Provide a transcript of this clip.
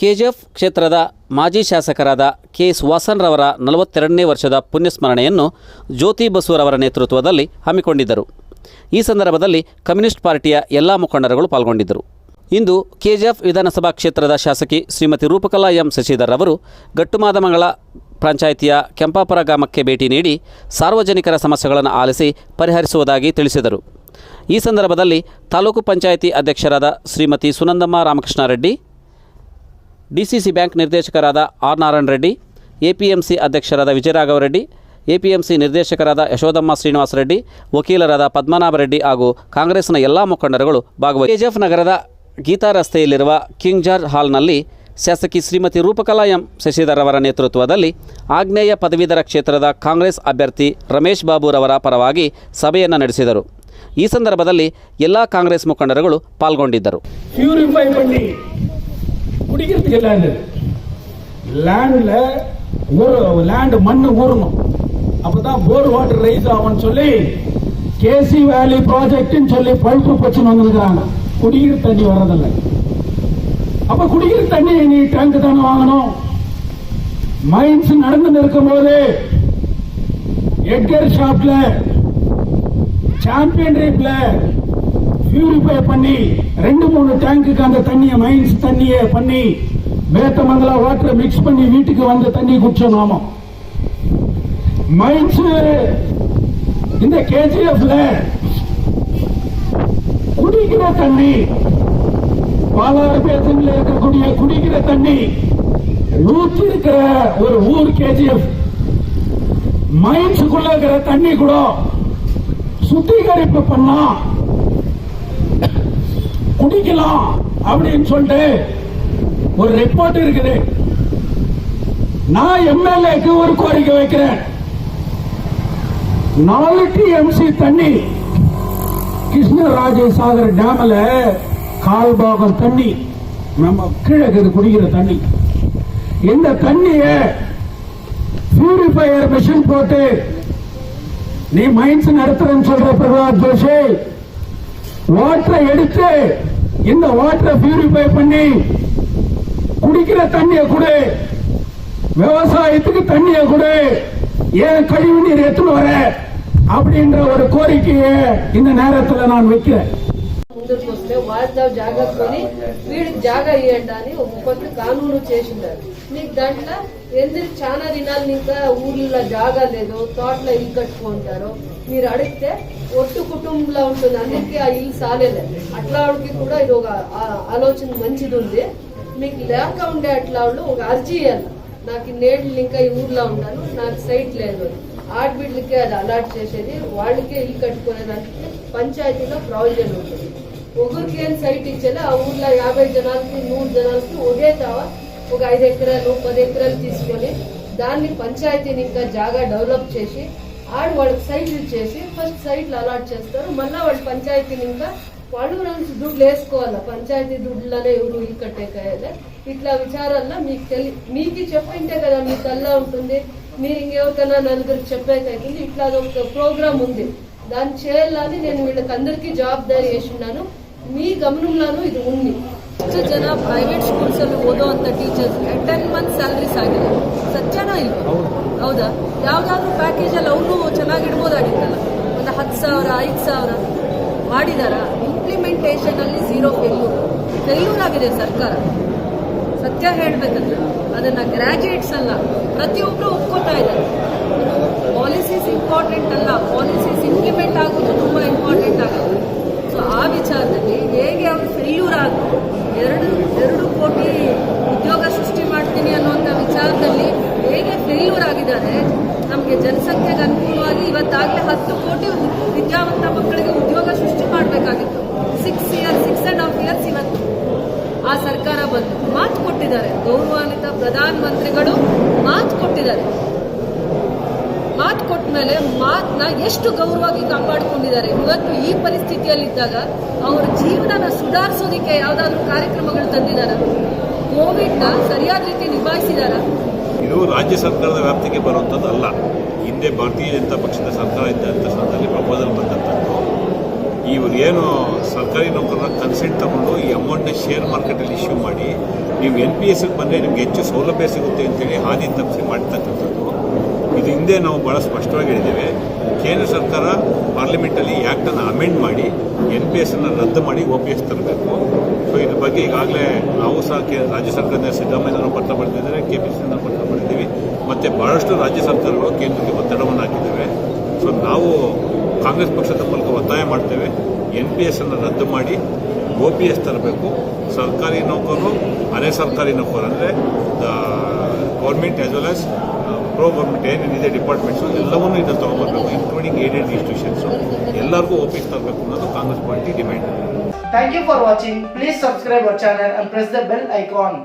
KGF ಕ್ಷೇತ್ರದ ಮಾಜಿ ಶಾಸಕರಾದ ಕೆ.ಎಸ್. ವಾಸನ್ರವರ 42ನೇ ವರ್ಷದ ಪುಣ್ಯಸ್ಮರಣೆಯನ್ನು ಜ್ಯೋತಿ ಬಸೂರವರ ನೇತೃತ್ವದಲ್ಲಿ ಹಮ್ಮಿಕೊಂಡಿದ್ದರು. ಈ ಸಂದರ್ಭದಲ್ಲಿ ಕಮ್ಯುನಿಸ್ಟ್ ಪಾರ್ಟಿಯ ಎಲ್ಲ ಮುಖಂಡರುಗಳು ಪಾಲ್ಗೊಂಡಿದ್ದರು. ಇಂದು ಕೆಜಿಎಫ್ ವಿಧಾನಸಭಾ ಕ್ಷೇತ್ರದ ಶಾಸಕಿ ಶ್ರೀಮತಿ ರೂಪಕಲಾ ಎಂ ಶಶಿಧರ್ ಅವರು ಗಟ್ಟುಮಾದಮಂಗಲ ಪಂಚಾಯಿತಿಯ ಕೆಂಪಾಪುರ ಗ್ರಾಮಕ್ಕೆ ಭೇಟಿ ನೀಡಿ ಸಾರ್ವಜನಿಕರ ಸಮಸ್ಯೆಗಳನ್ನು ಆಲಿಸಿ ಪರಿಹರಿಸುವುದಾಗಿ ತಿಳಿಸಿದರು. ಈ ಸಂದರ್ಭದಲ್ಲಿ ತಾಲೂಕು ಪಂಚಾಯಿತಿ ಅಧ್ಯಕ್ಷರಾದ ಶ್ರೀಮತಿ ಸುನಂದಮ್ಮ ರಾಮಕೃಷ್ಣಾರೆಡ್ಡಿ, ಡಿಸಿಸಿ ಬ್ಯಾಂಕ್ ನಿರ್ದೇಶಕರಾದ ಆರ್ ನಾರಾಯಣ ರೆಡ್ಡಿ, ಎಪಿಎಂಸಿ ಅಧ್ಯಕ್ಷರಾದ ವಿಜಯರಾಘವರೆಡ್ಡಿ, ಎಪಿಎಂಸಿ ನಿರ್ದೇಶಕರಾದ ಯಶೋದಮ್ಮ ಶ್ರೀನಿವಾಸ ರೆಡ್ಡಿ, ವಕೀಲರಾದ ಪದ್ಮನಾಭ ರೆಡ್ಡಿ ಹಾಗೂ ಕಾಂಗ್ರೆಸ್ನ ಎಲ್ಲ ಮುಖಂಡರುಗಳು ಭಾಗವಹಿಸಿದ್ದರು. ಕೆಜಿಎಫ್ ನಗರದ ಗೀತಾ ರಸ್ತೆಯಲ್ಲಿರುವ ಕಿಂಗ್ ಜಾರ್ಜ್ ಹಾಲ್ನಲ್ಲಿ ಶಾಸಕಿ ಶ್ರೀಮತಿ ರೂಪಕಲಾ ಎಂ ಶಶಿಧರ್ ಅವರ ನೇತೃತ್ವದಲ್ಲಿ ಆಗ್ನೇಯ ಪದವೀಧರ ಕ್ಷೇತ್ರದ ಕಾಂಗ್ರೆಸ್ ಅಭ್ಯರ್ಥಿ ರಮೇಶ್ ಬಾಬುರವರ ಪರವಾಗಿ ಸಭೆಯನ್ನು ನಡೆಸಿದರು. ಈ ಸಂದರ್ಭದಲ್ಲಿ ಎಲ್ಲ ಕಾಂಗ್ರೆಸ್ ಮುಖಂಡರುಗಳು ಪಾಲ್ಗೊಂಡಿದ್ದರು. குடிக்கிறதுக்கு லேண்ட்ல ஒரு லேண்ட் மண்ணு ஊறணும், அப்பதான் போர் வாட்டர் ரைஸ் ஆகும்னு சொல்லி கேசி வேலி ப்ராஜெக்ட்னு சொல்லி பழுப்பு பிரச்சனை வந்திருக்கிறாங்க. குடிக்கிற தண்ணி வர்றதில்லை. அப்ப குடிக்கிற தண்ணி நீ டேங்க் தானே வாங்கணும். மைன்ஸ் நடந்து இருக்கும் போது எட்கர் ஷாப்ல சாம்பியன் ரீப்ல பியூரிஃபை பண்ணி 2-3 டேங்குக்கு அந்த தண்ணியை மைன்ஸ் தண்ணியை பண்ணி மேத்தமங்கலா வாட்டர் மிக்ஸ் பண்ணி வீட்டுக்கு வந்து தண்ணி குடிச்சோம். நாம மைன்ஸ் இந்த கேஜிஎஃப்ல குடிக்கிற தண்ணி பாலாறு பேசன்ல இருக்கக்கூடிய குடிக்கிற தண்ணி ஊற்றி இருக்கிற ஒரு ஊர் கேஜிஎஃப். மைன்ஸுக்குள்ள இருக்கிற தண்ணி கூட சுத்திகரிப்பு பண்ணா குடிக்கலாம் அப்படின்னு சொல்லிட்டு ஒரு ரிப்போர்ட் இருக்குது. நான் எம்எல்ஏக்கு ஒரு கோரிக்கை வைக்கிறேன். 4 TMC தண்ணி கிருஷ்ணராஜசாகர் டேம்ல கால்பாகம் தண்ணி நம்ம கீழே குடிக்கிற தண்ணி. இந்த தண்ணிய பியூரிஃபையர் மிஷின் போட்டு நீ மைன்ஸ் நடத்துறேன்னு சொல்ற பிரகலாத் ஜோஷி, வாட்டரை எடுத்து இந்த வாட்டரை பியூரிஃபை பண்ணி குடிக்கிற தண்ணியை கொடு, விவசாயத்துக்கு தண்ணியை கொடு, ஏன் கழிவு நீர் எடுத்துட்டு வர அப்படின்ற ஒரு கோரிக்கையை இந்த நேரத்தில் நான் வைக்கிறேன். ముందుకు వస్తే వాళ్ళ జాగా కొని వీడికి జాగా ఇవ్వండి అని ఒక కొత్త కానూను చేసిండారు. మీకు దాంట్లో ఎందుకు చాలా దినాలు ఇంకా ఊర్లో జాగా లేదు, తోటలో ఇల్లు కట్టుకుంటారు. మీరు అడిగితే ఒట్టు కుటుంబంలో ఉంటుంది, అందరికీ ఆ ఇల్లు సాలేదు. అట్లా వాడికి కూడా ఇది ఒక ఆలోచన మంచిది ఉంది. మీకు లేక ఉండే అట్లా వాళ్ళు ఒక అర్జీ ఇవ్వాలి, నాకు నేళ్ళు ఇంకా ఈ ఊర్లో ఉంటాను, నాకు సైట్ లేదు. ఆడబిడ్లకే అది అలాట్ చేసేది, వాళ్ళకే ఇల్లు కట్టుకునేదానికి పంచాయతీలో ప్రావిజన్ ఉంటుంది. ఒకరికి ఏం సైట్ ఇచ్చేలా ఆ ఊర్లో 50 జనాలకి 100 జనాలకి ఒకే తావ ఒక 5 ఎకరాలు 10 ఎకరాలు తీసుకొని దాన్ని పంచాయతీని ఇంకా జాగా డెవలప్ చేసి వాళ్ళకి సైట్లు చేసి ఫస్ట్ సైట్లు అలాట్ చేస్తారు. మళ్ళీ వాళ్ళు పంచాయతీని ఇంకా వాళ్ళు దుడ్లు వేసుకోవాలా, పంచాయతీ దుడ్లనే ఎవరు ఇల్లు కట్టేకాయాలి. ఇట్లా విచారాల్లో మీకు చెప్పింటే కదా మీ కల్లా ఉంటుంది, మీరు ఇంకెవరికైనా నలుగురికి చెప్పేకైతుంది. ఇట్లా ఒక ప్రోగ్రామ్ ఉంది, దాన్ని చేయాలని నేను వీళ్ళకి అందరికీ ಜವಾಬ್ದಾರಿ చేస్తున్నాను. మీ ಗಮನಂಲಾನು ಇದು ఉంది. ಎಷ್ಟು ಜನ ಪ್ರೈವೇಟ್ ಸ್ಕೂಲ್ಸ್ ಅಲ್ಲಿ ಓದೋವಂಥ ಟೀಚರ್ಸ್ 10 ಮಂತ್ ಸ್ಯಾಲರೀಸ್ ಆಗಿದೆ. ಸತ್ಯನಾ ಇಲ್ವಾ? ಹೌದಾ? ಯಾವ್ದಾದ್ರು ಪ್ಯಾಕೇಜ್ ಅಲ್ಲಿ ಅವರು ಚೆನ್ನಾಗಿಡ್ಬೋದಾಗಿತ್ತಲ್ಲ, ಒಂದು 10,000 5,000 ಮಾಡಿದಾರ. ಇಂಪ್ಲಿಮೆಂಟೇಷನ್ ಅಲ್ಲಿ ಝೀರೋ ಫೇಲ್ಯೂರ್ ಆಗಿದೆ ಸರ್ಕಾರ. ಸತ್ಯ ಹೇಳ್ಬೇಕಂದ್ರೆ ಅದನ್ನ ಗ್ರಾಜುಯೇಟ್ಸ್ ಅಲ್ಲ, ಪ್ರತಿಯೊಬ್ರು ಒಪ್ಕೋತಾ ಇದ್ದಾರೆ. ಪಾಲಿಸೀಸ್ ಇಂಪಾರ್ಟೆಂಟ್ ಅಲ್ಲ, ಪಾಲಿಸೀಸ್ ಇಂಪ್ಲಿಮೆಂಟ್ ಆಗೋದು ತುಂಬಾ ಇಂಪಾರ್ಟೆಂಟ್ ಆಗುತ್ತೆ. ಸೊ ಆ ವಿಚಾರದಲ್ಲಿ ಹೇಗೆ ಅವರು ಫೇಲ್ಯೂರ್ ಆದ್ರು, 2 ಕೋಟಿ ಉದ್ಯೋಗ ಸೃಷ್ಟಿ ಮಾಡ್ತೀನಿ ಅನ್ನುವಂಥ ವಿಚಾರದಲ್ಲಿ ಹೇಗೆ ಫೇಲ್ಯೂರ್ ಆಗಿದ್ದಾರೆ. ನಮಗೆ ಜನಸಂಖ್ಯೆಗೆ ಅನುಕೂಲವಾಗಿ ಇವತ್ತಾಗಲೇ 10 ಕೋಟಿ ವಿದ್ಯಾವಂತ ಮಕ್ಕಳಿಗೆ ಉದ್ಯೋಗ ಸೃಷ್ಟಿ ಮಾಡಬೇಕಾಗಿತ್ತು. 6.5 ಇಯರ್ಸ್ ಇವತ್ತು ಆ ಸರ್ಕಾರ ಬಂದು ಮಾತು ಕೊಟ್ಟಿದ್ದಾರೆ. ಗೌರವಾನ್ವಿತ ಪ್ರಧಾನಮಂತ್ರಿಗಳು ಮಾತು ಕೊಟ್ಟಿದ್ದಾರೆ. ಮಾತು ಕೊಟ್ಟ ಮೇಲೆ ಮಾತನ್ನ ಎಷ್ಟು ಗೌರವವಾಗಿ ಕಾಪಾಡಿಕೊಂಡಿದ್ದಾರೆ. ಇವತ್ತು ಈ ಪರಿಸ್ಥಿತಿಯಲ್ಲಿದ್ದಾಗ ಅವರ ಜೀವನನ ಸುಧಾರಿಸೋದಕ್ಕೆ ಯಾವ್ದಾದ್ರು ಕಾರ್ಯಕ್ರಮಗಳು ತಂದಿದ್ದಾರೆ. ಕೋವಿಡ್ನ ಸರಿಯಾದ ರೀತಿ ನಿಭಾಯಿಸಿದಾರ. ಇದು ರಾಜ್ಯ ಸರ್ಕಾರದ ವ್ಯಾಪ್ತಿಗೆ ಬರುವಂಥದ್ದು ಅಲ್ಲ. ಹಿಂದೆ ಭಾರತೀಯ ಜನತಾ ಪಕ್ಷದ ಸರ್ಕಾರ ಇದ್ದಂಥ ಸಂದರ್ಭದಲ್ಲಿ ಪ್ರಪೋಸಲ್ ಬಂದಂಥದ್ದು. ಇವರು ಏನು ಸರ್ಕಾರಿ ನೌಕರರ ಕನ್ಸೆಂಟ್ ತಗೊಂಡು ಈ ಅಮೌಂಟ್ನ ಶೇರ್ ಮಾರ್ಕೆಟಲ್ಲಿ ಇಶ್ಯೂ ಮಾಡಿ ನೀವು NPS ಬಂದರೆ ನಿಮ್ಗೆ ಹೆಚ್ಚು ಸೌಲಭ್ಯ ಸಿಗುತ್ತೆ ಅಂತೇಳಿ ಹಾದಿ ತಪ್ಪಿಸಿ ಮಾಡ್ತಕ್ಕಂಥದ್ದು. ಇದು ಹಿಂದೆ ನಾವು ಭಾಳ ಸ್ಪಷ್ಟವಾಗಿ ಹೇಳಿದ್ದೇವೆ. ಕೇಂದ್ರ ಸರ್ಕಾರ ಪಾರ್ಲಿಮೆಂಟಲ್ಲಿ ಈ ಆ್ಯಕ್ಟನ್ನು ಅಮೆಂಡ್ ಮಾಡಿ NPS ಅನ್ನು ರದ್ದು ಮಾಡಿ OPS ತರಬೇಕು. ಸೊ ಇದ್ರ ಬಗ್ಗೆ ಈಗಾಗಲೇ ನಾವು ಸಹ ರಾಜ್ಯ ಸರ್ಕಾರದ ಸಿದ್ದರಾಮಯ್ಯನವರು ಪತ್ರ ಬರೆದಿದ್ದಾರೆ, KPCC ಪತ್ರ ಬರೆದಿದ್ದೀವಿ, ಮತ್ತು ಭಾಳಷ್ಟು ರಾಜ್ಯ ಸರ್ಕಾರಗಳು ಕೇಂದ್ರಕ್ಕೆ ಒತ್ತಡವನ್ನು ಹಾಕಿದ್ದೇವೆ. ಸೊ ನಾವು ಕಾಂಗ್ರೆಸ್ ಪಕ್ಷದ ಮೂಲಕ ಒತ್ತಾಯ ಮಾಡ್ತೇವೆ, NPS ಅನ್ನು ರದ್ದು ಮಾಡಿ OPS ತರಬೇಕು. ಸರ್ಕಾರಿ ನೌಕರರು, ಅರೆ ಸರ್ಕಾರಿ ನೌಕರು ಅಂದರೆ government as well as pro government ಏನೇನಿದೆ ಡಿಪಾರ್ಟ್ಮೆಂಟ್ಸು ಎಲ್ಲವನ್ನೂ ಇದನ್ನು ತೊಗೊಂಬರ್ಬೇಕು, ಇನ್ಕ್ಲೂಡಿಂಗ್ ಏಡೆಡ್ ಇನ್ಸ್ಟಿಟ್ಯೂಷನ್ಸು ಎಲ್ಲರಿಗೂ OPS ತರಬೇಕು ಅನ್ನೋದು Congress party demand. Thank you for watching. Please subscribe our channel and press the bell icon.